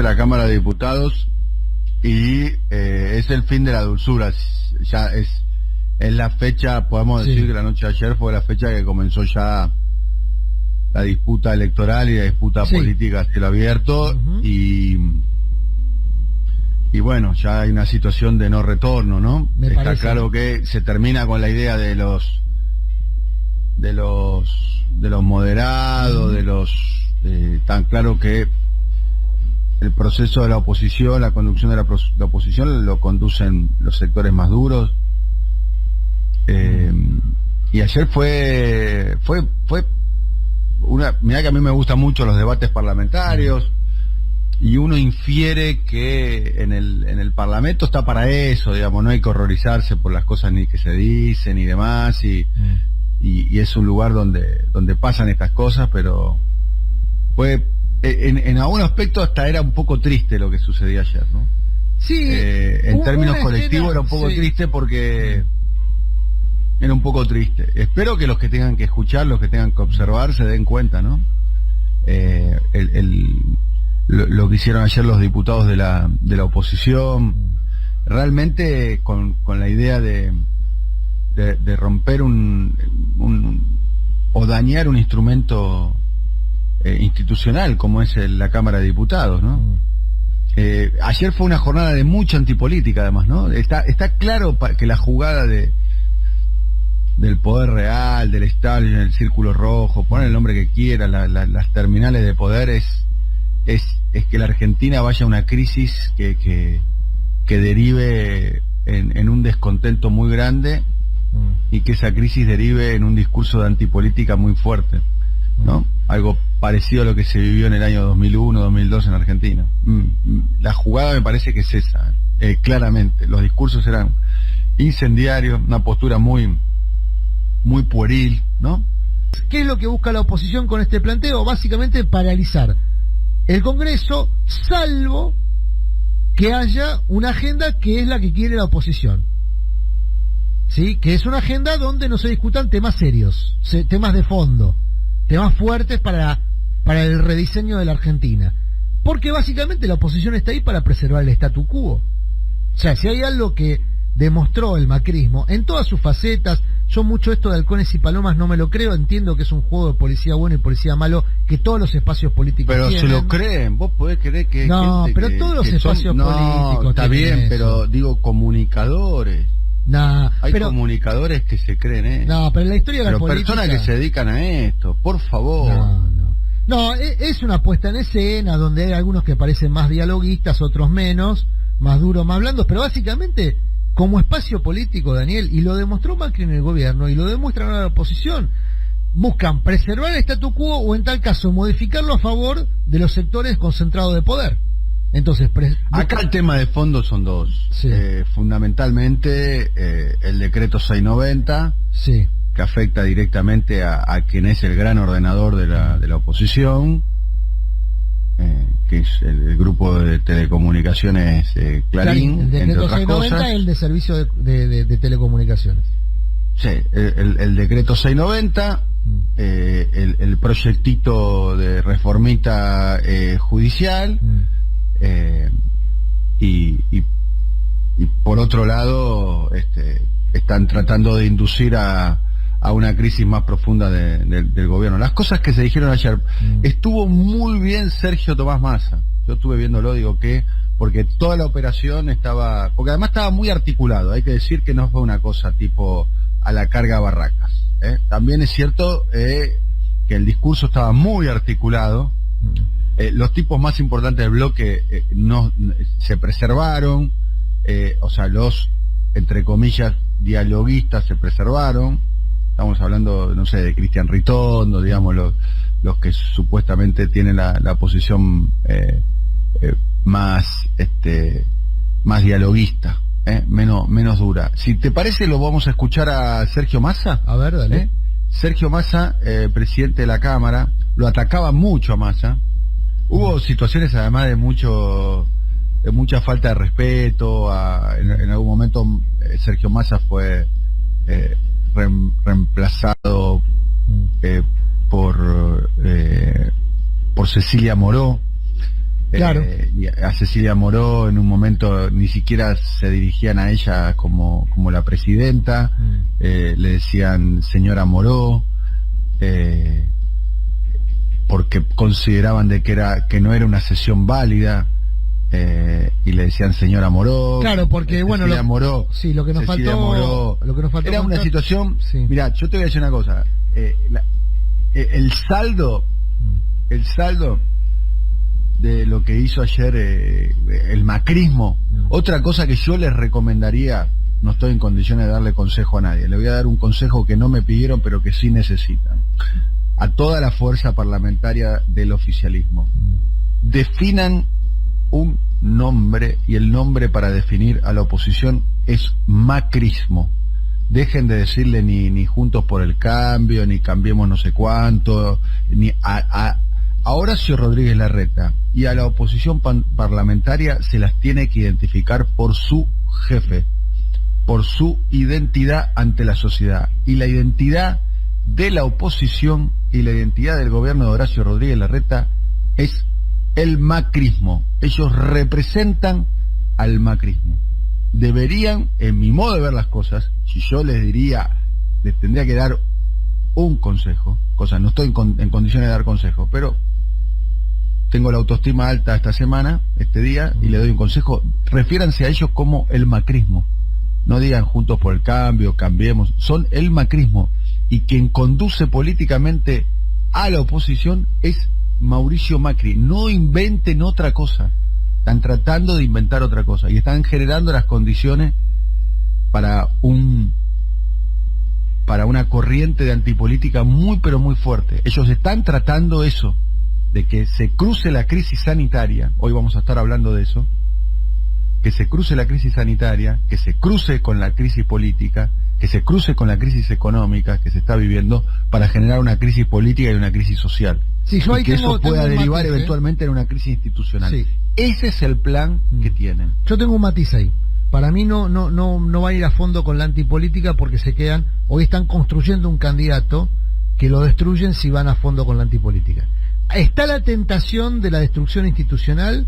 la Cámara de Diputados y es el fin de la dulzura. Ya es la fecha, podemos decir que la noche de ayer fue la fecha que comenzó ya la disputa electoral y la disputa política a cielo abierto. Y bueno, ya hay una situación de no retorno, ¿no? Está claro que se termina con la idea de los moderados, tan claro que el proceso de la oposición, la conducción de la oposición lo conducen los sectores más duros. Y ayer fue mirá que a mí me gustan mucho los debates parlamentarios, y uno infiere que en el Parlamento está para eso, digamos, no hay que horrorizarse por las cosas ni que se dicen y demás, y es un lugar donde pasan estas cosas, pero fue en algún aspecto hasta era un poco triste lo que sucedía ayer, ¿no? Sí. En términos colectivos era un poco triste, porque era un poco triste. Espero que los que tengan que escuchar, los que tengan que observar, se den cuenta, ¿no? Lo que hicieron ayer los diputados de la oposición, realmente con la idea de romper o dañar un instrumento institucional como es la Cámara de Diputados, ¿no? Ayer fue una jornada de mucha antipolítica, además, ¿no? Está claro que la jugada del poder real, del establishment, el círculo rojo, poner el nombre que quiera, las terminales de poder, es que la Argentina vaya a una crisis que derive en un descontento muy grande, y que esa crisis derive en un discurso de antipolítica muy fuerte, ¿no? Algo parecido a lo que se vivió en el año 2001, 2002 en Argentina. La jugada me parece que es esa, claramente. Los discursos eran incendiarios, una postura muy pueril, ¿no? ¿Qué es lo que busca la oposición con este planteo? Básicamente paralizar el Congreso, salvo que haya una agenda que es la que quiere la oposición, ¿sí? Que es una agenda donde no se discutan temas serios, temas de fondo, temas fuertes para el rediseño de la Argentina. Porque básicamente la oposición está ahí para preservar el statu quo. O sea, si hay algo que demostró el macrismo en todas sus facetas, yo mucho esto de halcones y palomas no me lo creo, entiendo que es un juego de policía bueno y policía malo, que todos los espacios políticos pero tienen. Se lo creen, vos podés creer que no, pero todos los espacios políticos está bien, eso. Pero digo, comunicadores. Hay comunicadores que se creen eso. No, pero en la historia de la política, personas que se dedican a esto, por favor. No, es una puesta en escena donde hay algunos que parecen más dialoguistas, otros menos, más duros, más blandos, pero básicamente como espacio político, Daniel, y lo demostró Macri en el gobierno y lo demuestran ahora la oposición, buscan preservar el statu quo o en tal caso modificarlo a favor de los sectores concentrados de poder. Entonces, acá el tema de fondo son dos. Fundamentalmente el decreto 690, que afecta directamente a quien es el gran ordenador de la oposición, que es el grupo de telecomunicaciones Clarín, el entre decreto otras 690 cosas. El de servicio de telecomunicaciones. Sí, el decreto 690, el proyectito de reformita judicial, y por otro lado están tratando de inducir a una crisis más profunda del gobierno. Las cosas que se dijeron ayer, estuvo muy bien Sergio Tomás Massa. Yo estuve viéndolo, porque toda la operación porque además estaba muy articulado. Hay que decir que no fue una cosa tipo a la carga Barracas, También es cierto que el discurso estaba muy articulado. Los tipos más importantes del bloque no se preservaron, o sea, los, entre comillas, dialoguistas se preservaron. Estamos hablando, no sé, de Cristian Ritondo, digamos, los que supuestamente tienen la posición más dialoguista, menos dura. Si te parece, lo vamos a escuchar a Sergio Massa. A ver, dale. Sergio Massa, presidente de la Cámara, lo atacaba mucho a Massa. Hubo situaciones además de mucha falta de respeto. En algún momento Sergio Massa fue reemplazado por Cecilia Moró. Claro. Y a Cecilia Moró en un momento ni siquiera se dirigían a ella como la presidenta, le decían señora Moró, porque consideraban de que no era una sesión válida, y le decían señora Moró. Claro, porque bueno, Moró, sí, lo que nos faltó era una situación. Sí. Mirá, yo te voy a decir una cosa, el saldo de lo que hizo ayer el macrismo, otra cosa que yo les recomendaría, no estoy en condiciones de darle consejo a nadie, le voy a dar un consejo que no me pidieron pero que sí necesitan, a toda la fuerza parlamentaria del oficialismo: definan un nombre, y el nombre para definir a la oposición es macrismo. Dejen de decirle ni Juntos por el Cambio, ni Cambiemos no sé cuánto, ni a Horacio Rodríguez Larreta y a la oposición parlamentaria se las tiene que identificar por su jefe, por su identidad ante la sociedad. Y la identidad de la oposición y la identidad del gobierno de Horacio Rodríguez Larreta es el macrismo. Ellos representan al macrismo. Deberían, en mi modo de ver las cosas, si yo les tendría que dar un consejo, no estoy en condiciones de dar consejo, pero tengo la autoestima alta este día, y le doy un consejo: refiéranse a ellos como el macrismo. No digan Juntos por el Cambio, Cambiemos, son el macrismo, y quien conduce políticamente a la oposición es Mauricio Macri. No inventen otra cosa. Están tratando de inventar otra cosa y están generando las condiciones para una corriente de antipolítica muy pero muy fuerte. Ellos están tratando eso, de que se cruce la crisis sanitaria. Hoy vamos a estar hablando de eso, que se cruce la crisis sanitaria, que se cruce con la crisis política, que se cruce con la crisis económica que se está viviendo, para generar una crisis política y una crisis social. Sí, y que eso pueda derivar eventualmente en una crisis institucional. Sí. Ese es el plan que tienen. Yo tengo un matiz ahí. Para mí no va a ir a fondo con la antipolítica, porque hoy están construyendo un candidato que lo destruyen si van a fondo con la antipolítica. Está la tentación de la destrucción institucional.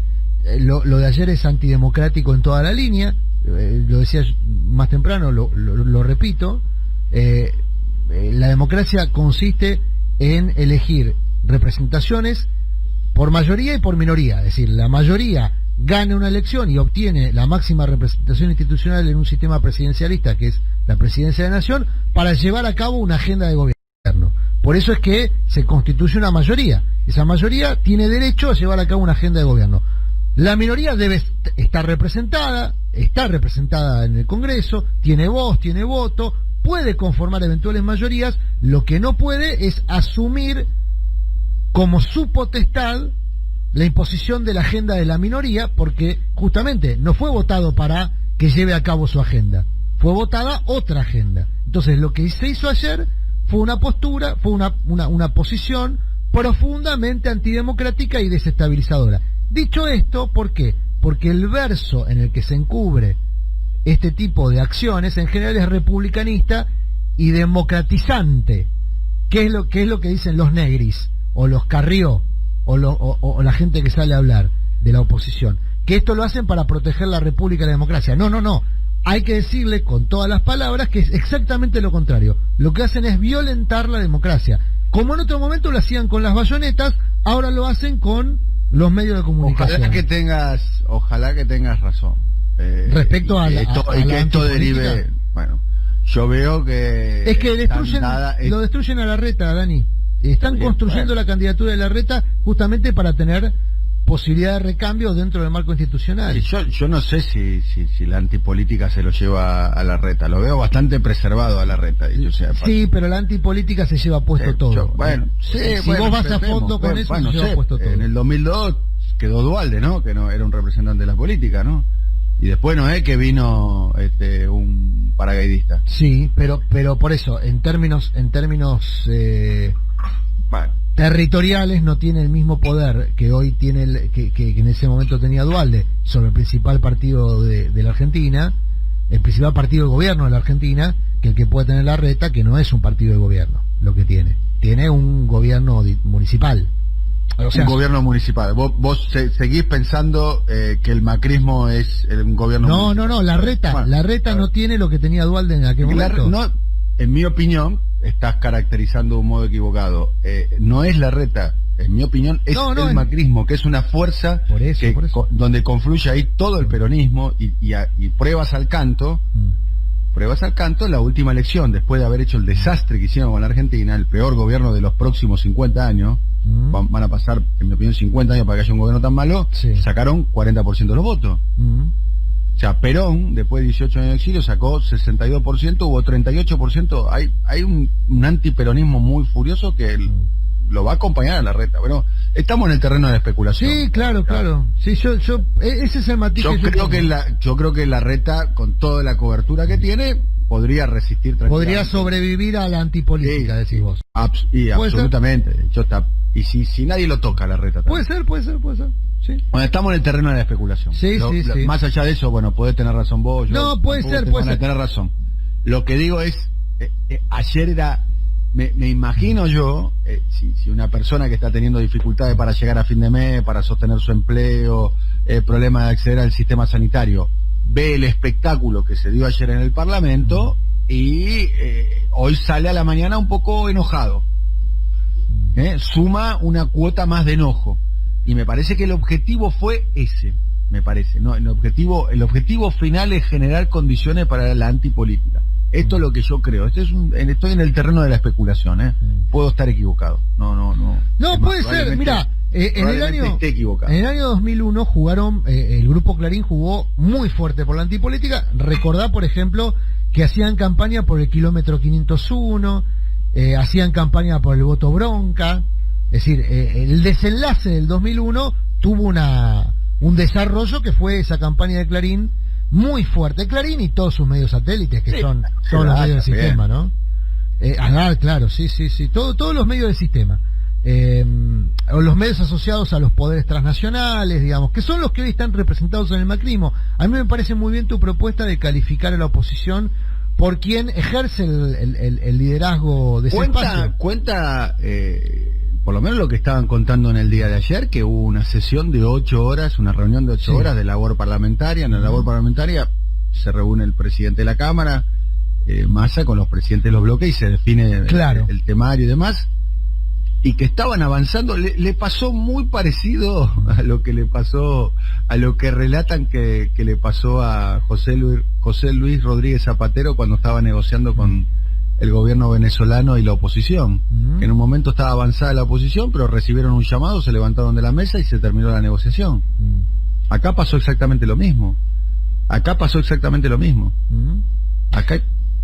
Lo de ayer es antidemocrático en toda la línea. Lo decía más temprano, lo repito. La democracia consiste en elegir representaciones por mayoría y por minoría. Es decir, la mayoría gana una elección y obtiene la máxima representación institucional en un sistema presidencialista, que es la presidencia de la nación, para llevar a cabo una agenda de gobierno. Por eso es que se constituye una mayoría. Esa mayoría tiene derecho a llevar a cabo una agenda de gobierno. La minoría debe estar representada, está representada en el Congreso, tiene voz, tiene voto, puede conformar eventuales mayorías. Lo que no puede es asumir como su potestad la imposición de la agenda de la minoría, porque justamente no fue votado para que lleve a cabo su agenda, fue votada otra agenda. Entonces lo que se hizo ayer fue una postura, fue una posición profundamente antidemocrática y desestabilizadora. Dicho esto, ¿por qué? Porque el verso en el que se encubre este tipo de acciones en general es republicanista y democratizante. ¿Qué es lo que dicen los negris o los Carrió o la gente que sale a hablar de la oposición? Que esto lo hacen para proteger la república y la democracia. No. Hay que decirle con todas las palabras que es exactamente lo contrario. Lo que hacen es violentar la democracia. Como en otro momento lo hacían con las bayonetas, ahora lo hacen con los medios de comunicación. Ojalá que tengas razón. Respecto a esto derive. Bueno, yo veo que es que lo destruyen a Larreta, Dani. Están construyendo la candidatura de Larreta justamente para tener posibilidad de recambio dentro del marco institucional. Yo no sé si la antipolítica se lo lleva a Larreta. Lo veo bastante preservado a Larreta. Sí, pero la antipolítica se lleva puesto todo. Si vos vas a fondo con eso, se lleva puesto todo. En el 2002 quedó Duhalde, ¿no? Que no era un representante de la política, ¿no? Y después no es que vino un paracaidista. Sí, pero por eso, en términos territoriales no tiene el mismo poder que hoy tiene que en ese momento tenía Duhalde sobre el principal partido de la Argentina, el principal partido de gobierno de la Argentina, que el que puede tener Larreta, que no es un partido de gobierno lo que tiene un gobierno municipal. un gobierno municipal. Vos seguís pensando que el macrismo es un gobierno municipal. No, la reta no tiene lo que tenía Duhalde en aquel momento. En mi opinión, estás caracterizando de un modo equivocado. No es la reta, en mi opinión, es el macrismo, que es una fuerza por eso. Donde confluye ahí todo el peronismo y pruebas al canto. Pruebas al canto, la última elección, después de haber hecho el desastre que hicieron con la Argentina, el peor gobierno de los próximos 50 años, van a pasar, en mi opinión, 50 años para que haya un gobierno tan malo, sacaron 40% de los votos. O sea, Perón, después de 18 años de exilio, sacó 62%, hubo 38%. Hay un antiperonismo muy furioso que lo va a acompañar a la reta. Bueno, estamos en el terreno de la especulación. Sí, claro. Sí, ese es el matiz. Yo creo que la reta, con toda la cobertura que tiene, podría resistir tranquilamente. Podría sobrevivir a la antipolítica, decís vos. Absolutamente. Y si nadie lo toca, la reta también. Puede ser. Sí. Bueno, estamos en el terreno de la especulación. Sí. Más allá de eso, bueno, podés tener razón vos. Puede ser. Tener razón. Lo que digo es, ayer era... Me imagino yo, si una persona que está teniendo dificultades para llegar a fin de mes, para sostener su empleo, problema de acceder al sistema sanitario, ve el espectáculo que se dio ayer en el Parlamento y hoy sale a la mañana un poco enojado. Suma una cuota más de enojo. Y me parece que el objetivo fue ese, me parece. ¿No? El objetivo final es generar condiciones para la antipolítica. Esto es lo que yo creo. Estoy en el terreno de la especulación, Puedo estar equivocado. No, puede ser. Mira, en el año 2001 jugaron, el Grupo Clarín jugó muy fuerte por la antipolítica. Recordá, por ejemplo, que hacían campaña por el kilómetro 501, hacían campaña por el voto bronca. Es decir, el desenlace del 2001 tuvo un desarrollo que fue esa campaña de Clarín muy fuerte. Clarín y todos sus medios satélites, que son todos los medios del sistema, ¿no? Claro, sí. Todos los medios del sistema. O los medios asociados a los poderes transnacionales, digamos, que son los que hoy están representados en el macrismo. A mí me parece muy bien tu propuesta de calificar a la oposición por quien ejerce el liderazgo de ese espacio. Cuenta, por lo menos lo que estaban contando en el día de ayer, que hubo una sesión de 8 horas, una reunión de 8 horas de labor parlamentaria. En la labor parlamentaria se reúne el presidente de la Cámara, Massa, con los presidentes de los bloques y se define el temario y demás. Y que estaban avanzando, le pasó muy parecido a lo que le pasó, a lo que relatan que le pasó a José Luis Rodríguez Zapatero cuando estaba negociando con el gobierno venezolano y la oposición. Que en un momento estaba avanzada la oposición, pero recibieron un llamado, se levantaron de la mesa y se terminó la negociación. Acá pasó exactamente lo mismo. Acá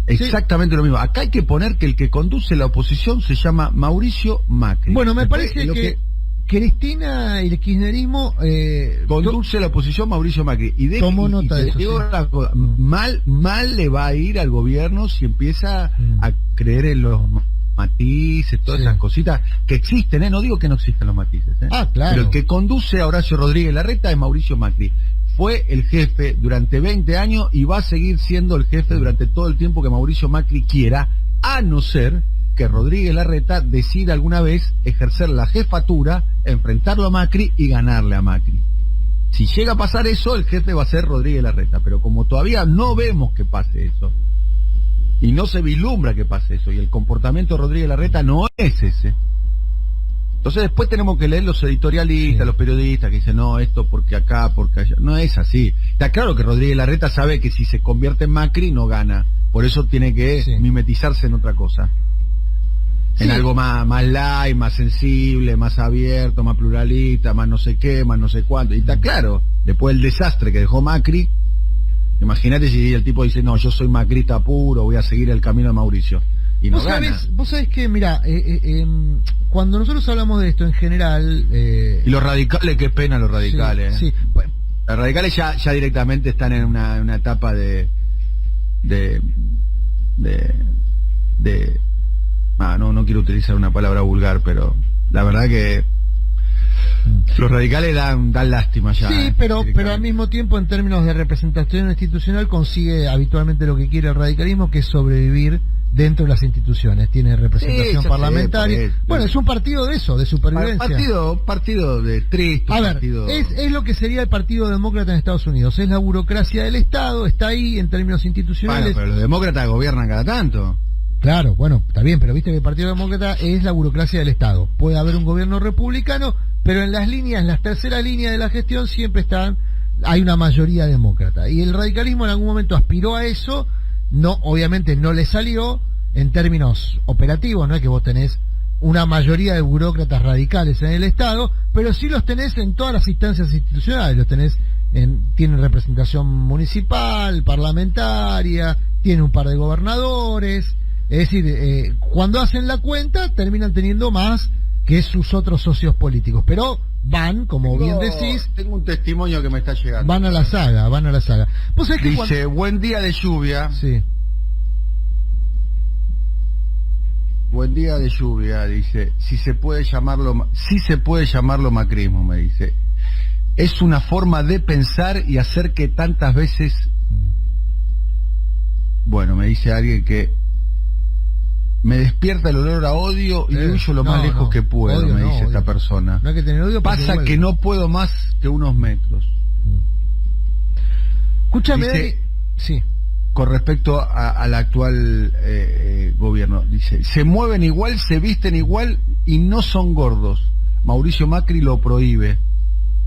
exactamente lo mismo. Acá hay que poner que el que conduce la oposición se llama Mauricio Macri. Bueno, me parece que Cristina y el kirchnerismo conduce la oposición Mauricio Macri. Tomó nota de eso. Mal le va a ir al gobierno si empieza a creer en los matices, todas esas cositas que existen, no digo que no existen los matices, claro. Pero el que conduce a Horacio Rodríguez Larreta es Mauricio Macri. Fue el jefe durante 20 años y va a seguir siendo el jefe durante todo el tiempo que Mauricio Macri quiera, a no ser que Rodríguez Larreta decida alguna vez ejercer la jefatura, enfrentarlo a Macri y ganarle a Macri. Si llega a pasar eso, el jefe va a ser Rodríguez Larreta, pero como todavía no vemos que pase eso, y no se vislumbra que pase eso, y el comportamiento de Rodríguez Larreta no es ese, entonces después tenemos que leer los editorialistas, los periodistas que dicen, no, esto porque acá, porque allá. No es así. Está claro que Rodríguez Larreta sabe que si se convierte en Macri no gana, por eso tiene que mimetizarse en otra cosa. En algo más light, más sensible, más abierto, más pluralista, más no sé qué, más no sé cuánto. Y está claro, después del desastre que dejó Macri, imagínate si el tipo dice, no, yo soy macrista puro, voy a seguir el camino de Mauricio. Y no gana. Vos sabés que, mira, cuando nosotros hablamos de esto en general... y los radicales, qué pena los radicales. Sí. Los radicales ya directamente están en una etapa no quiero utilizar una palabra vulgar, pero la verdad que los radicales dan lástima ya. Sí, pero al mismo tiempo, en términos de representación institucional, consigue habitualmente lo que quiere el radicalismo, que es sobrevivir dentro de las instituciones. Tiene representación Sí, parlamentaria. Bueno, es un partido de eso, de supervivencia. Partido de triste. A ver, es lo que sería el Partido Demócrata en Estados Unidos. Es la burocracia del Estado, está ahí en términos institucionales. Bueno, pero los demócratas gobiernan cada tanto. Claro, bueno, está bien, pero viste que el Partido Demócrata es la burocracia del Estado. Puede haber un gobierno republicano, pero en las terceras líneas de la gestión siempre hay una mayoría demócrata. Y el radicalismo en algún momento aspiró a eso, obviamente no le salió en términos operativos, no es que vos tenés una mayoría de burócratas radicales en el Estado, pero sí los tenés en todas las instancias institucionales, tienen representación municipal, parlamentaria, tienen un par de gobernadores. Es decir, cuando hacen la cuenta terminan teniendo más que sus otros socios políticos, pero como bien decís... Tengo un testimonio que me está llegando. Van a la saga. ¿Vos sabés que dice, buen día de lluvia. Sí. Buen día de lluvia, dice, si se puede llamarlo macrismo, me dice. Es una forma de pensar y hacer que tantas veces... Bueno, me dice alguien que me despierta el olor a odio y huyo lo más lejos que puedo, me dice esta persona. No hay que tener odio. Pasa que no puedo más que unos metros. Escúchame, dice, sí. Con respecto al actual gobierno, dice, se mueven igual, se visten igual y no son gordos. Mauricio Macri lo prohíbe.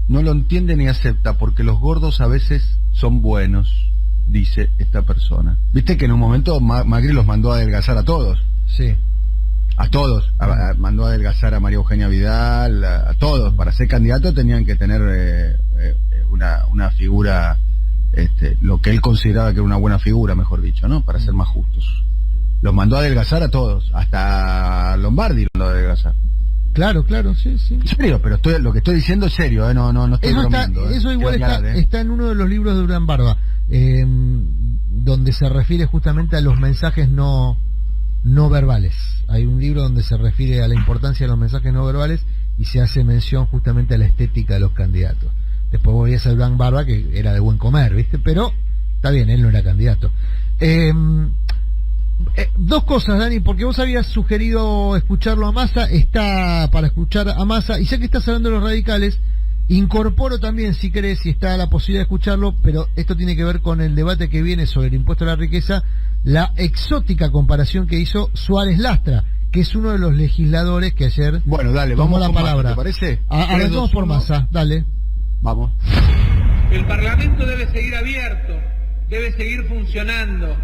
No lo entiende ni acepta porque los gordos a veces son buenos, dice esta persona. Viste que en un momento Macri los mandó a adelgazar a todos. Sí. A todos. Mandó a adelgazar a María Eugenia Vidal, a todos. Para ser candidato tenían que tener una figura, lo que él consideraba que era una buena figura, mejor dicho, ¿no? Para ser más justos. Los mandó a adelgazar a todos. Hasta Lombardi lo mandó a adelgazar. Claro, sí. En serio, pero lo que estoy diciendo es serio, no estoy bromeando. Eso igual está en uno de los libros de Durán Barba, donde se refiere justamente a los mensajes no verbales. Hay un libro donde se refiere a la importancia de los mensajes no verbales y se hace mención justamente a la estética de los candidatos. Después volví a ser Durán Barba, que era de buen comer, ¿viste? Pero está bien, él no era candidato. Dos cosas, Dani, porque vos habías sugerido escucharlo a Massa, está para escuchar a Massa, y ya que estás hablando de los radicales, incorporo también, si querés, si está la posibilidad de escucharlo, pero esto tiene que ver con el debate que viene sobre el impuesto a la riqueza, la exótica comparación que hizo Suárez Lastra, que es uno de los legisladores que ayer tomó la palabra. Massa, ¿te parece? Arrancamos por Massa, dale. Vamos. El Parlamento debe seguir abierto, debe seguir funcionando.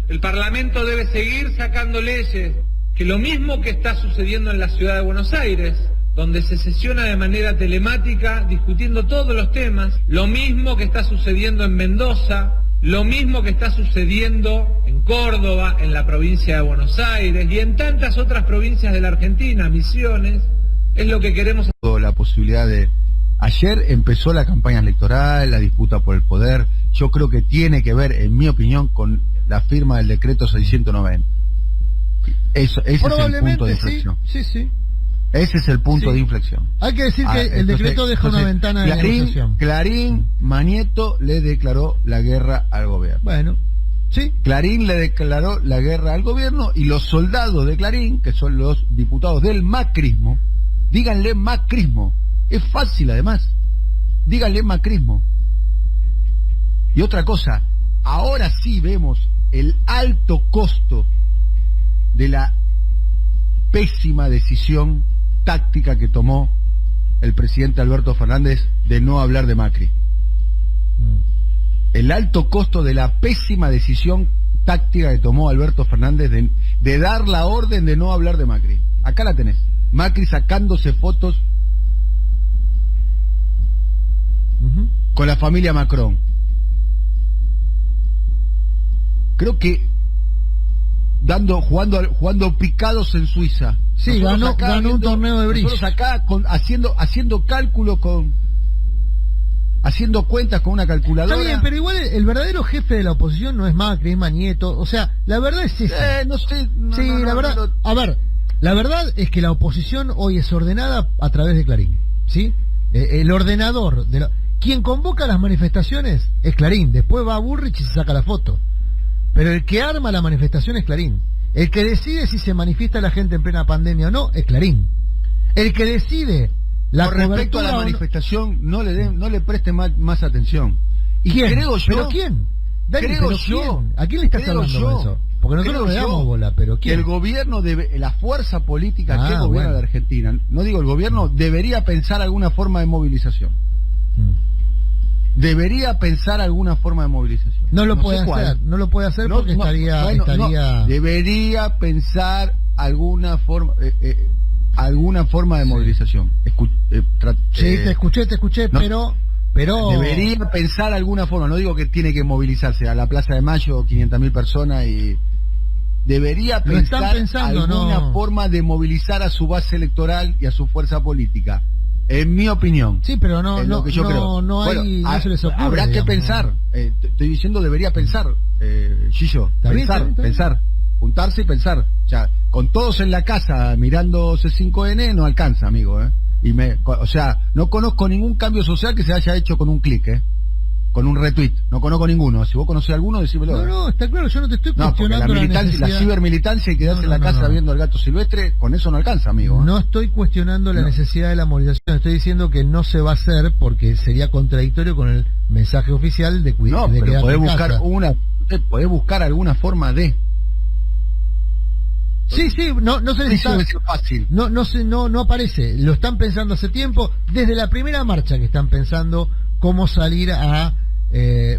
El Parlamento debe seguir sacando leyes, que lo mismo que está sucediendo en la ciudad de Buenos Aires, donde se sesiona de manera telemática discutiendo todos los temas, lo mismo que está sucediendo en Mendoza, lo mismo que está sucediendo en Córdoba, en la provincia de Buenos Aires y en tantas otras provincias de la Argentina, Misiones, es lo que queremos. La posibilidad de... Ayer empezó la campaña electoral, la disputa por el poder. Yo creo que tiene que ver, en mi opinión, con la firma del decreto 690. Ese es el punto de inflexión. Sí. Ese es el punto de inflexión. Hay que decir que el decreto deja una ventana de negociación. Clarín, Manieto le declaró la guerra al gobierno. Bueno, sí. Clarín le declaró la guerra al gobierno y los soldados de Clarín, que son los diputados del macrismo, díganle macrismo. Es fácil además. Díganle macrismo. Y otra cosa, ahora sí vemos el alto costo de la pésima decisión táctica que tomó el presidente Alberto Fernández de no hablar de Macri. El alto costo de la pésima decisión táctica que tomó Alberto Fernández de dar la orden de no hablar de Macri. Acá la tenés. Macri sacándose fotos con la familia Macron. Creo que jugando picados en Suiza. Sí, ganó un torneo de bridge. Nosotros acá haciendo cálculos haciendo cuentas con una calculadora. Está bien, pero igual el verdadero jefe de la oposición no es Macri, es Manieto. O sea, la verdad es esa. No sé. La verdad. A ver, la verdad es que la oposición hoy es ordenada a través de Clarín, ¿sí? El ordenador quien convoca las manifestaciones es Clarín. Después va a Burrich y se saca la foto. Pero el que arma la manifestación es Clarín. El que decide si se manifiesta la gente en plena pandemia o no es Clarín. El que decide la Con respecto a la manifestación, no le preste más atención. Y ¿quién? creo yo... ¿Pero quién? Dani, creo ¿pero yo, quién? ¿A quién le estás hablando con eso? Porque nosotros no le damos bola, pero que ¿quién? el gobierno la fuerza política que gobierna bueno. la Argentina, no digo el gobierno, debería pensar alguna forma de movilización. Debería pensar alguna forma de movilización. No lo puede sé hacer, no lo puede hacer No, porque no, estaría... no, debería pensar alguna forma de movilización. Sí, te escuché, no, pero... Debería pensar alguna forma, no digo que tiene que movilizarse a la Plaza de Mayo, 500.000 personas y... Debería pensar alguna forma de movilizar a su base electoral y a su fuerza política. En mi opinión. Sí, pero no se les ocurre. Habrá que pensar. Estoy diciendo debería pensar, Gillo. Pensar. Juntarse y pensar. O sea, con todos en la casa mirando C5N no alcanza, amigo. O sea, no conozco ningún cambio social que se haya hecho con un clic, con un retweet. No conozco ninguno. Si vos conocés alguno, decímelo. No, está claro, yo no te estoy cuestionando la cibermilitancia y quedarse en la casa viendo al gato silvestre, con eso no alcanza, amigo. No estoy cuestionando la necesidad de la movilización, estoy diciendo que no se va a hacer porque sería contradictorio con el mensaje oficial de cuidar. No, pero podés buscar alguna forma de... Sí, no se les está fácil. No aparece. Lo están pensando hace tiempo, desde la primera marcha que están pensando cómo salir a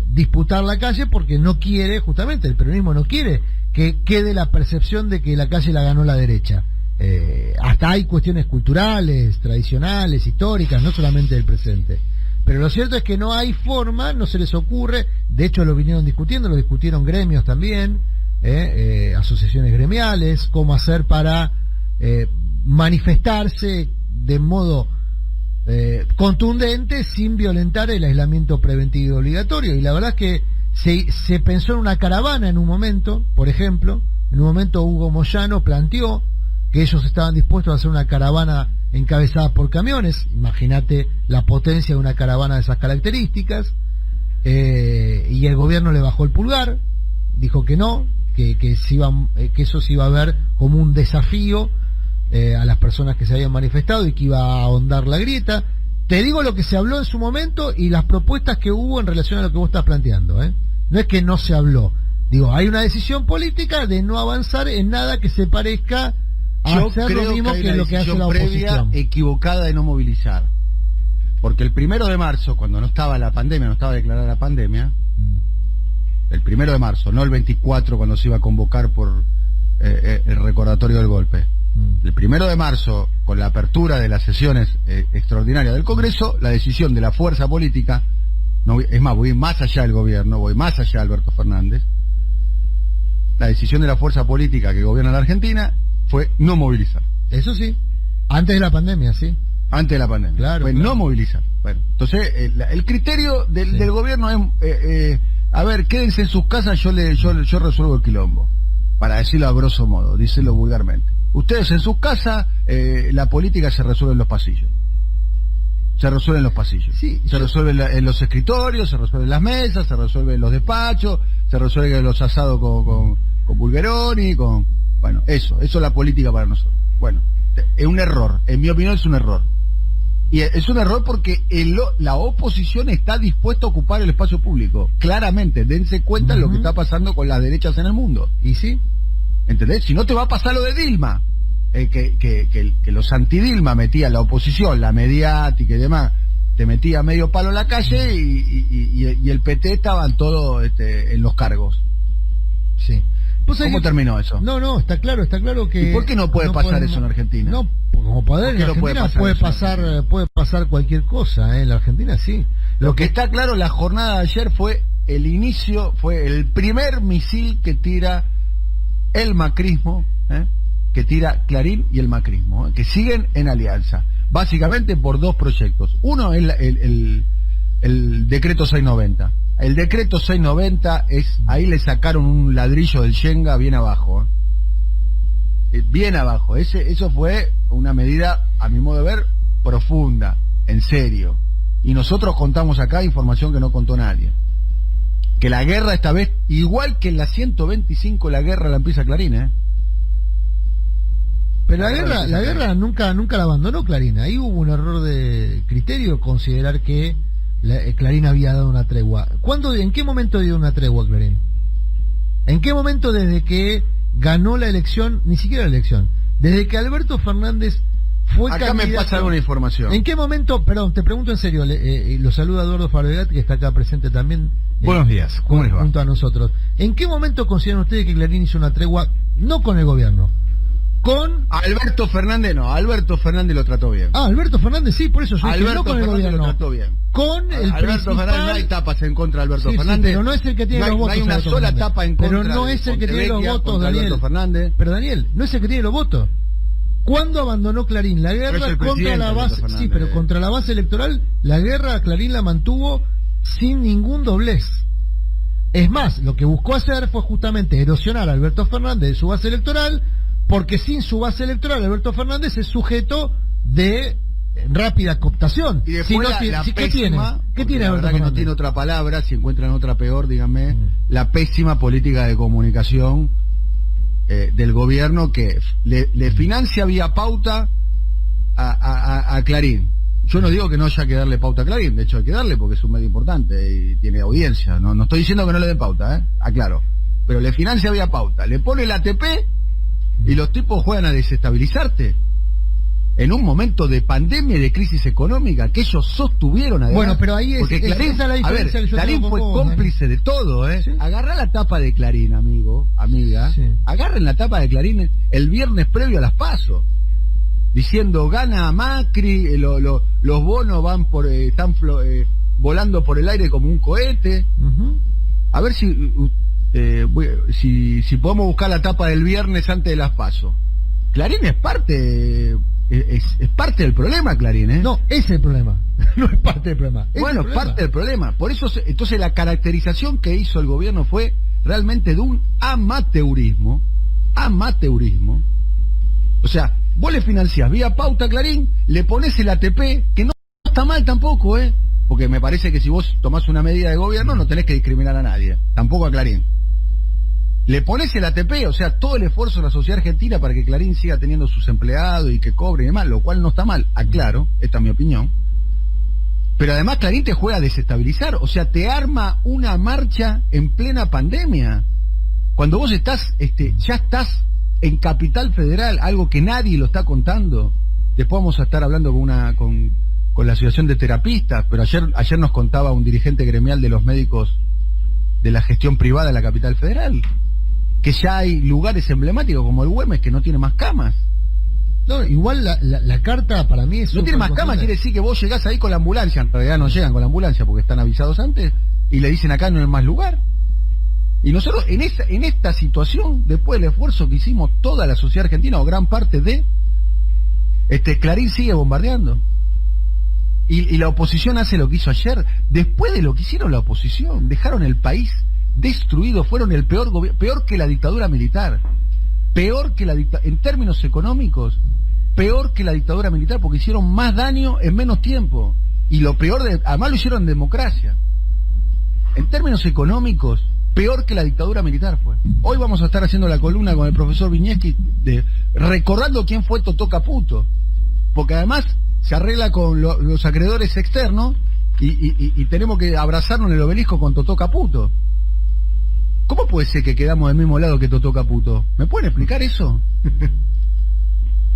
disputar la calle, porque no quiere, justamente el peronismo no quiere que quede la percepción de que la calle la ganó la derecha. Hasta hay cuestiones culturales, tradicionales, históricas, no solamente del presente. Pero lo cierto es que no hay forma, no se les ocurre, de hecho lo vinieron discutiendo, lo discutieron gremios también, asociaciones gremiales, cómo hacer para manifestarse de modo contundente sin violentar el aislamiento preventivo y obligatorio. Y la verdad es que se pensó en una caravana en un momento, por ejemplo, Hugo Moyano planteó que ellos estaban dispuestos a hacer una caravana encabezada por camiones. Imagínate la potencia de una caravana de esas características, y el gobierno le bajó el pulgar, dijo que no, que eso se iba a ver como un desafío a las personas que se habían manifestado y que iba a ahondar la grieta. Te digo lo que se habló en su momento y las propuestas que hubo en relación a lo que vos estás planteando, No es que no se habló. Digo, hay una decisión política de no avanzar en nada que se parezca a hacer lo mismo que lo que hace la oposición. Equivocada de no movilizar. Porque el 1 de marzo, cuando no estaba la pandemia, no estaba declarada la pandemia, el 1 de marzo, no el 24 cuando se iba a convocar por el recordatorio del golpe. El 1 de marzo, con la apertura de las sesiones extraordinarias del Congreso, la decisión de la fuerza política, voy más allá del gobierno, voy más allá de Alberto Fernández, la decisión de la fuerza política que gobierna la Argentina fue no movilizar. Eso sí, antes de la pandemia, sí. Antes de la pandemia, claro, fue no movilizar. Bueno, entonces el criterio del gobierno es, a ver, quédense en sus casas, yo resuelvo el quilombo, para decirlo a grosso modo, decirlo vulgarmente. Ustedes en sus casas, la política se resuelve en los pasillos. Sí, se resuelve en los escritorios, se resuelve en las mesas, se resuelve en los despachos, se resuelve en los asados con Bulgeroni, bueno, eso es la política para nosotros. Bueno, es un error, en mi opinión es un error. Y es un error porque la oposición está dispuesta a ocupar el espacio público. Claramente, dense cuenta de lo que está pasando con las derechas en el mundo. ¿Y sí? ¿Entendés? Si no te va a pasar lo de Dilma, que los anti-Dilma metían la oposición, la mediática y demás, te metía medio palo en la calle y el PT estaban todos en los cargos. Sí. ¿Cómo terminó eso? No, está claro que... ¿Y por qué no puede pasar eso en Argentina? No, como poder en Argentina puede pasar cualquier cosa, en la Argentina sí. Lo que está claro, la jornada de ayer fue el primer misil que tira el macrismo, que tira Clarín y el macrismo, que siguen en alianza, básicamente por dos proyectos. Uno es el decreto 690. El decreto 690 ahí le sacaron un ladrillo del Shenga bien abajo. Bien abajo. Eso fue una medida, a mi modo de ver, profunda, en serio. Y nosotros contamos acá información que no contó nadie. Que la guerra esta vez, igual que en la 125, la guerra la empieza Clarín, Pero la guerra nunca la abandonó Clarín. Ahí hubo un error de criterio considerar que Clarín había dado una tregua. ¿En qué momento dio una tregua Clarín? ¿En qué momento desde que ganó la elección, ni siquiera la elección, desde que Alberto Fernández fue candidato? Acá me pasa alguna información. ¿En qué momento, perdón, te pregunto en serio, lo saluda Eduardo Fabregat, que está acá presente también. Buenos días, ¿cómo les va? Junto a nosotros. ¿En qué momento consideran ustedes que Clarín hizo una tregua, no con el gobierno, con Alberto Fernández? No, Alberto Fernández lo trató bien. Alberto Fernández, sí, por eso yo dije, no con el gobierno. Lo trató bien. Con el Alberto Fernández, no hay tapas en contra de Alberto Fernández. Sí, pero no es el que tiene los votos. No hay una Alberto sola Fernández. tapa en contra. Pero no es el que tiene los votos, Daniel. Fernández. Pero Daniel, no es el que tiene los votos. ¿Cuándo abandonó Clarín? La guerra contra la base, sí, pero contra la base electoral, la guerra Clarín la mantuvo sin ningún doblez. Es más, lo que buscó hacer fue justamente erosionar a Alberto Fernández de su base electoral, porque sin su base electoral Alberto Fernández es sujeto de rápida cooptación. Y después ¿qué tiene? ¿Qué tiene la Alberto verdad Fernández? que no tiene otra palabra, si encuentran otra peor, díganme, la pésima política de comunicación del gobierno que le financia vía pauta a Clarín. Yo no digo que no haya que darle pauta a Clarín, de hecho hay que darle porque es un medio importante y tiene audiencia, no estoy diciendo que no le den pauta, aclaro, pero le financia vía pauta, le pone el ATP y los tipos juegan a desestabilizarte en un momento de pandemia y de crisis económica que ellos sostuvieron además. Bueno, pero ahí porque Clarín, esa es la diferencia. A ver, Clarín fue cómplice de todo, ¿Sí? Agarrá la tapa de Clarín, amiga. Sí. Agarren la tapa de Clarín el viernes previo a las PASO, diciendo gana Macri, los bonos van están volando por el aire como un cohete. A ver si podemos buscar la tapa del viernes antes de las PASO. Clarín es parte del problema, Clarín, No, es el problema. No es parte del problema. Bueno, es parte del problema. Por eso, entonces la caracterización que hizo el gobierno fue realmente de un amateurismo. O sea, vos le financiás vía pauta a Clarín, le pones el ATP, que no está mal tampoco, porque me parece que si vos tomás una medida de gobierno no tenés que discriminar a nadie, tampoco a Clarín. Le pones el ATP, o sea, todo el esfuerzo de la sociedad argentina para que Clarín siga teniendo sus empleados y que cobre y demás, lo cual no está mal, aclaro, esta es mi opinión. Pero además Clarín te juega a desestabilizar, o sea, te arma una marcha en plena pandemia. Cuando vos ya estás en Capital Federal, algo que nadie lo está contando. Después vamos a estar hablando con la Asociación de Terapistas, pero ayer nos contaba un dirigente gremial de los médicos de la gestión privada de la Capital Federal, que ya hay lugares emblemáticos como el Güemes que no tiene más camas. No, igual la carta para mí es... No tiene más camas, quiere decir que vos llegás ahí con la ambulancia, en realidad no llegan con la ambulancia porque están avisados antes, y le dicen acá no hay más lugar. Y nosotros en esta situación, después del esfuerzo que hicimos toda la sociedad argentina, o gran parte de, Clarín sigue bombardeando. Y la oposición hace lo que hizo ayer. Después de lo que hicieron la oposición, dejaron el país destruido, fueron el peor gobierno, peor que la dictadura militar, en términos económicos, peor que la dictadura militar, porque hicieron más daño en menos tiempo. Y lo peor, además lo hicieron en democracia. En términos económicos, peor que la dictadura militar fue. Hoy vamos a estar haciendo la columna con el profesor Viñeski recordando quién fue Totó Caputo, porque además se arregla con los acreedores externos y tenemos que abrazarnos en el obelisco con Totó Caputo. ¿Cómo puede ser que quedamos del mismo lado que Totó Caputo? ¿Me pueden explicar eso?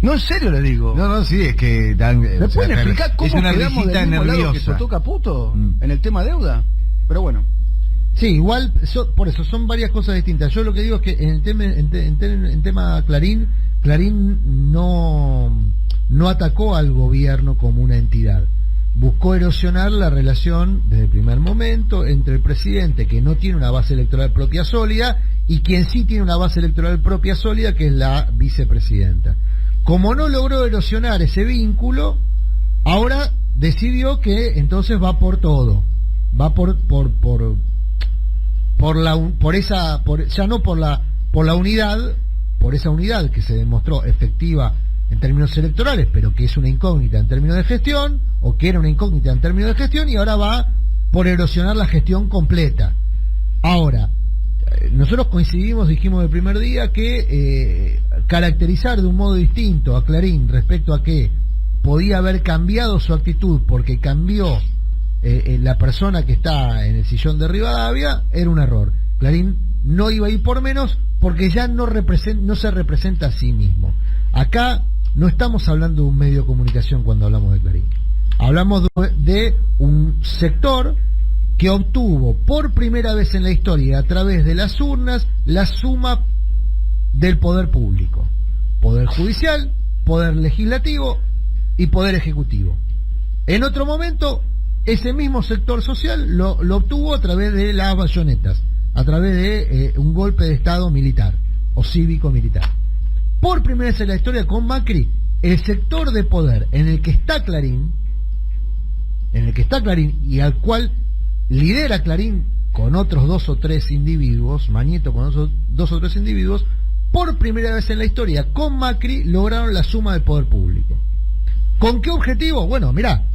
No, en serio le digo. No, sí, es que... ¿Me pueden explicar cómo quedamos del mismo lado que Totó Caputo en el tema deuda? Pero bueno. Sí, igual, por eso, son varias cosas distintas. Yo lo que digo es que en tema Clarín no atacó al gobierno como una entidad. Buscó erosionar la relación desde el primer momento entre el presidente, que no tiene una base electoral propia sólida, y quien sí tiene una base electoral propia sólida, que es la vicepresidenta. Como no logró erosionar ese vínculo, ahora decidió que entonces va por todo. Va por la unidad, por esa unidad que se demostró efectiva en términos electorales, pero que es una incógnita en términos de gestión, o que era una incógnita en términos de gestión, y ahora va por erosionar la gestión completa. Ahora, nosotros coincidimos, dijimos el primer día que caracterizar de un modo distinto a Clarín respecto a que podía haber cambiado su actitud porque cambió la persona que está en el sillón de Rivadavia, era un error. Clarín no iba a ir por menos porque ya no se representa a sí mismo. Acá no estamos hablando de un medio de comunicación cuando hablamos de Clarín. Hablamos de un sector que obtuvo por primera vez en la historia, a través de las urnas, la suma del poder público. Poder judicial, poder legislativo y poder ejecutivo. En otro momento, ese mismo sector social lo obtuvo a través de las bayonetas, a través de un golpe de Estado militar o cívico-militar. Por primera vez en la historia con Macri, el sector de poder en el que está Clarín y al cual lidera Clarín con otros 2 o 3 individuos, Mañeto con otros 2 o 3 individuos, por primera vez en la historia con Macri lograron la suma del poder público. ¿Con qué objetivo? Bueno, mirá,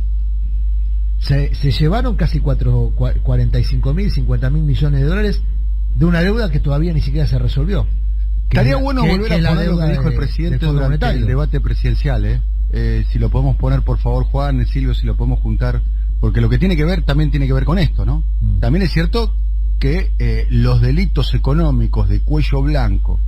se llevaron casi 45.000, 50.000 millones de dólares de una deuda que todavía ni siquiera se resolvió. Estaría bueno volver a poner lo que dijo el presidente durante el debate presidencial, si lo podemos poner, por favor, Juan, Silvio, si lo podemos juntar, porque lo que tiene que ver también tiene que ver con esto, ¿no? También es cierto que los delitos económicos de cuello blanco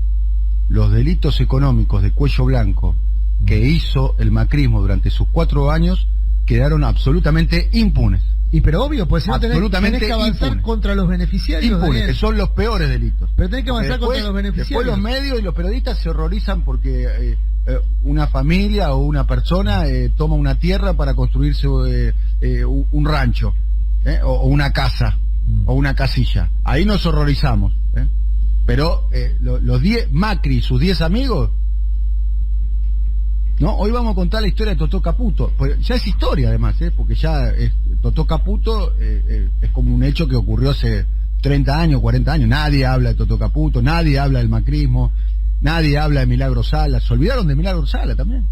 que hizo el macrismo durante sus 4 años quedaron absolutamente impunes. Y pero obvio, pues si no tenés que avanzar impunes contra los beneficiarios. Impunes, que son los peores delitos. Pero tenés que avanzar contra los beneficiarios. Después los medios y los periodistas se horrorizan porque una familia o una persona toma una tierra para construirse un rancho, o una casa, o una casilla. Ahí nos horrorizamos. Pero los 10, Macri y sus 10 amigos, ¿no? Hoy vamos a contar la historia de Totó Caputo. Pues ya es historia además, porque ya Totó Caputo es como un hecho que ocurrió hace 30 años, 40 años. Nadie habla de Totó Caputo, nadie habla del macrismo, nadie habla de Milagro Sala. Se olvidaron de Milagro Sala también.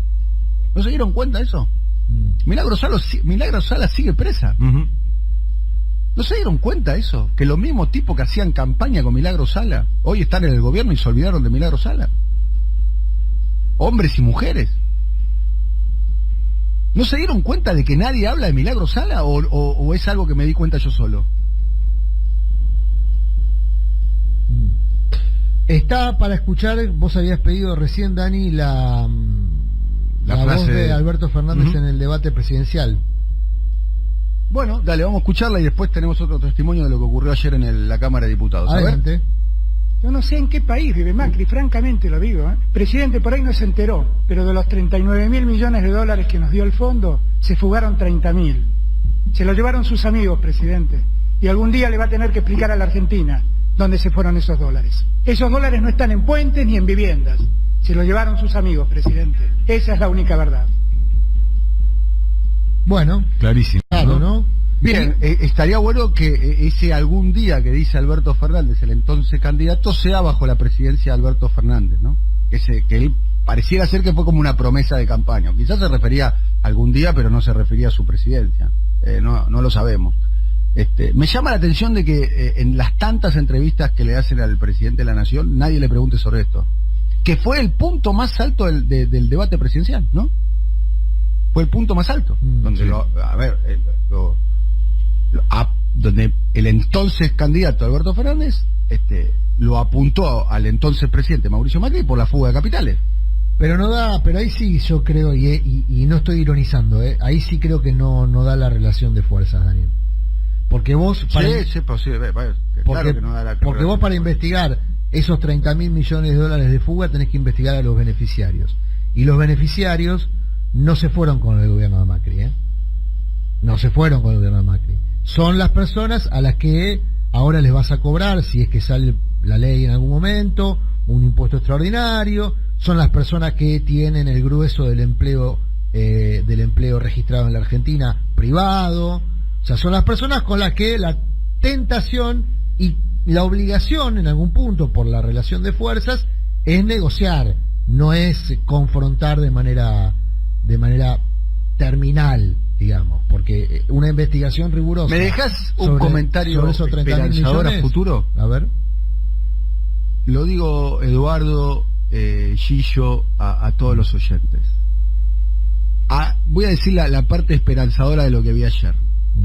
¿No se dieron cuenta de eso? Milagro Sala sigue presa. ¿No se dieron cuenta de eso? Que los mismos tipos que hacían campaña con Milagro Sala hoy están en el gobierno y se olvidaron de Milagro Sala. Hombres y mujeres. ¿No se dieron cuenta de que nadie habla de Milagro Sala o es algo que me di cuenta yo solo? Está para escuchar, vos habías pedido recién, Dani, la voz de Alberto Fernández en el debate presidencial. Bueno, dale, vamos a escucharla y después tenemos otro testimonio de lo que ocurrió ayer en la Cámara de Diputados. Adelante. Yo no sé en qué país vive Macri, francamente lo digo. Presidente, por ahí no se enteró, pero de los 39.000 millones de dólares que nos dio el fondo, se fugaron 30.000. Se lo llevaron sus amigos, presidente. Y algún día le va a tener que explicar a la Argentina dónde se fueron esos dólares. Esos dólares no están en puentes ni en viviendas. Se lo llevaron sus amigos, presidente. Esa es la única verdad. Bueno, clarísimo, claro, ¿no? Bien, estaría bueno que ese algún día que dice Alberto Fernández, el entonces candidato, sea bajo la presidencia de Alberto Fernández, ¿no? Que él pareciera ser que fue como una promesa de campaña. Quizás se refería algún día, pero no se refería a su presidencia. No lo sabemos. Me llama la atención de que en las tantas entrevistas que le hacen al presidente de la Nación, nadie le pregunte sobre esto. Que fue el punto más alto del debate presidencial, ¿no? Fue el punto más alto. Donde donde el entonces candidato Alberto Fernández lo apuntó al entonces presidente Mauricio Macri por la fuga de capitales. Pero ahí sí yo creo, y no estoy ironizando, ahí sí creo que no da la relación de fuerzas, Daniel. Porque vos porque vos para investigar esos 30.000 millones de dólares de fuga tenés que investigar a los beneficiarios. Y los beneficiarios no se fueron con el gobierno de Macri, No se fueron con el gobierno de Macri. Son las personas a las que ahora les vas a cobrar, si es que sale la ley en algún momento, un impuesto extraordinario. Son las personas que tienen el grueso del empleo registrado en la Argentina privado. O sea, son las personas con las que la tentación y la obligación en algún punto por la relación de fuerzas es negociar, no es confrontar de manera terminal, digamos, porque una investigación rigurosa. ¿Me dejas un comentario esperanzador a futuro? A ver. Lo digo, Eduardo, Gillo, a todos los oyentes. Voy a decir la parte esperanzadora de lo que vi ayer.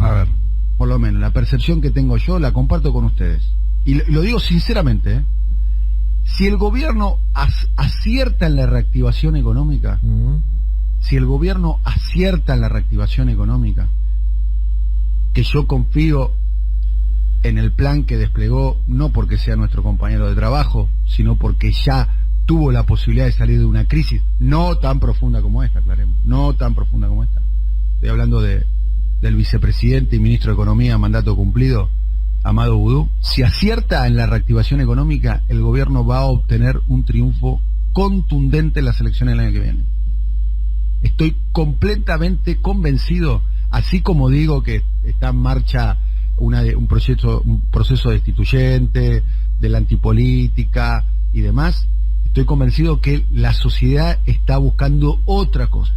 A ver, por lo menos, la percepción que tengo yo la comparto con ustedes. Y lo digo sinceramente, ¿eh? Si el gobierno acierta en la reactivación económica, que yo confío en el plan que desplegó, no porque sea nuestro compañero de trabajo, sino porque ya tuvo la posibilidad de salir de una crisis no tan profunda como esta, aclaremos, no tan profunda como esta. Estoy hablando del vicepresidente y ministro de Economía, mandato cumplido, Amado Boudou. Si acierta en la reactivación económica, el gobierno va a obtener un triunfo contundente en las elecciones del año que viene. Estoy completamente convencido, así como digo que está en marcha un proceso destituyente, de la antipolítica y demás. Estoy convencido que la sociedad está buscando otra cosa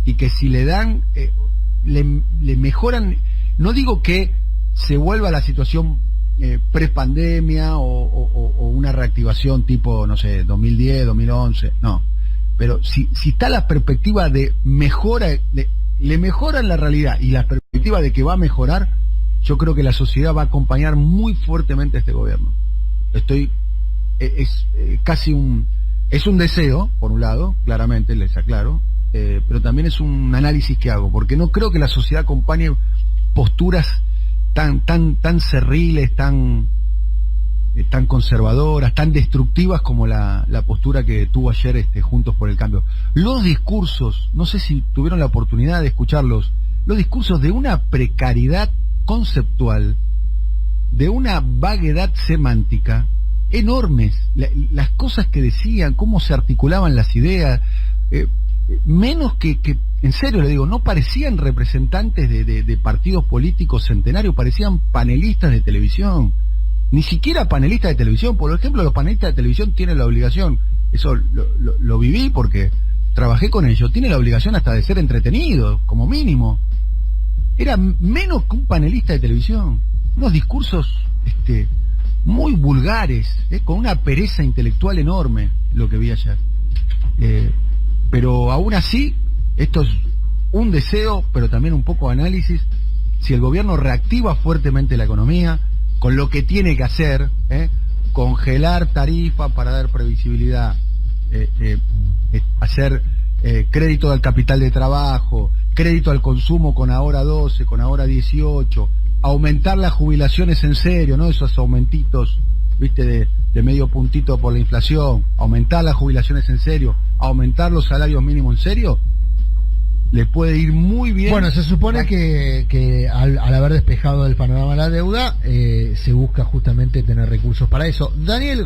y que si le dan, le mejoran. No digo que se vuelva a la situación pre-pandemia o una reactivación tipo, no sé, 2010, 2011, no. Pero si está la perspectiva de mejora, le mejoran la realidad y la perspectiva de que va a mejorar, yo creo que la sociedad va a acompañar muy fuertemente a este gobierno. Es un deseo, por un lado, claramente, les aclaro, pero también es un análisis que hago, porque no creo que la sociedad acompañe posturas tan cerriles, tan conservadoras, tan destructivas como la postura que tuvo ayer Juntos por el Cambio. Los discursos, no sé si tuvieron la oportunidad de escucharlos, los discursos de una precariedad conceptual, de una vaguedad semántica enormes, las cosas que decían, cómo se articulaban las ideas, menos que en serio le digo, no parecían representantes de partidos políticos centenarios, parecían panelistas de televisión, ni siquiera panelistas de televisión. Por ejemplo, los panelistas de televisión tienen la obligación, eso lo viví porque trabajé con ellos, tienen la obligación hasta de ser entretenidos, como mínimo. Era menos que un panelista de televisión, unos discursos muy vulgares, con una pereza intelectual enorme, lo que vi ayer. Pero aún así, esto es un deseo, pero también un poco de análisis. Si el gobierno reactiva fuertemente la economía, con lo que tiene que hacer, congelar tarifas para dar previsibilidad, hacer crédito al capital de trabajo, crédito al consumo con ahora 12, con ahora 18, aumentar las jubilaciones en serio, no esos aumentitos, viste, de medio puntito por la inflación, aumentar las jubilaciones en serio, aumentar los salarios mínimos en serio, le puede ir muy bien. Bueno, se supone que al haber despejado el panorama de la deuda, se busca justamente tener recursos para eso. Daniel.